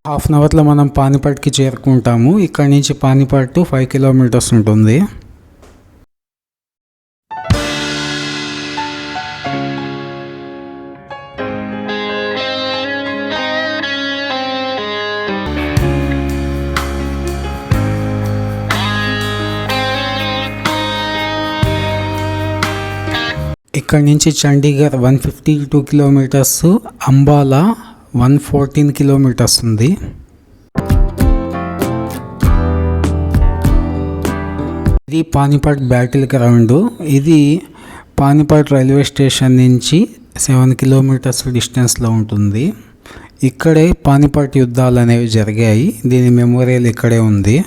Half an అవర్లో మనం పానిపట్కి చేరుకుంటాము. ఇక్కడ నుంచి పానిపట్ 5 కిలోమీటర్స్ ఉంటుంది. ఇక్కడ నుంచి చండీగఢ్ 152 కిలోమీటర్స్, అంబాలా 114 కిలోమీటర్స్ ఉంది. ఇది పానిపట్ బ్యాటిల్ గ్రౌండ్. ఇది పానిపట్ రైల్వే స్టేషన్ నుంచి 7 కిలోమీటర్స్ డిస్టెన్స్లో ఉంటుంది. ఇక్కడే పానిపట్ యుద్ధాలు అనేవి జరిగాయి. దీని మెమోరియల్ ఇక్కడే ఉంది.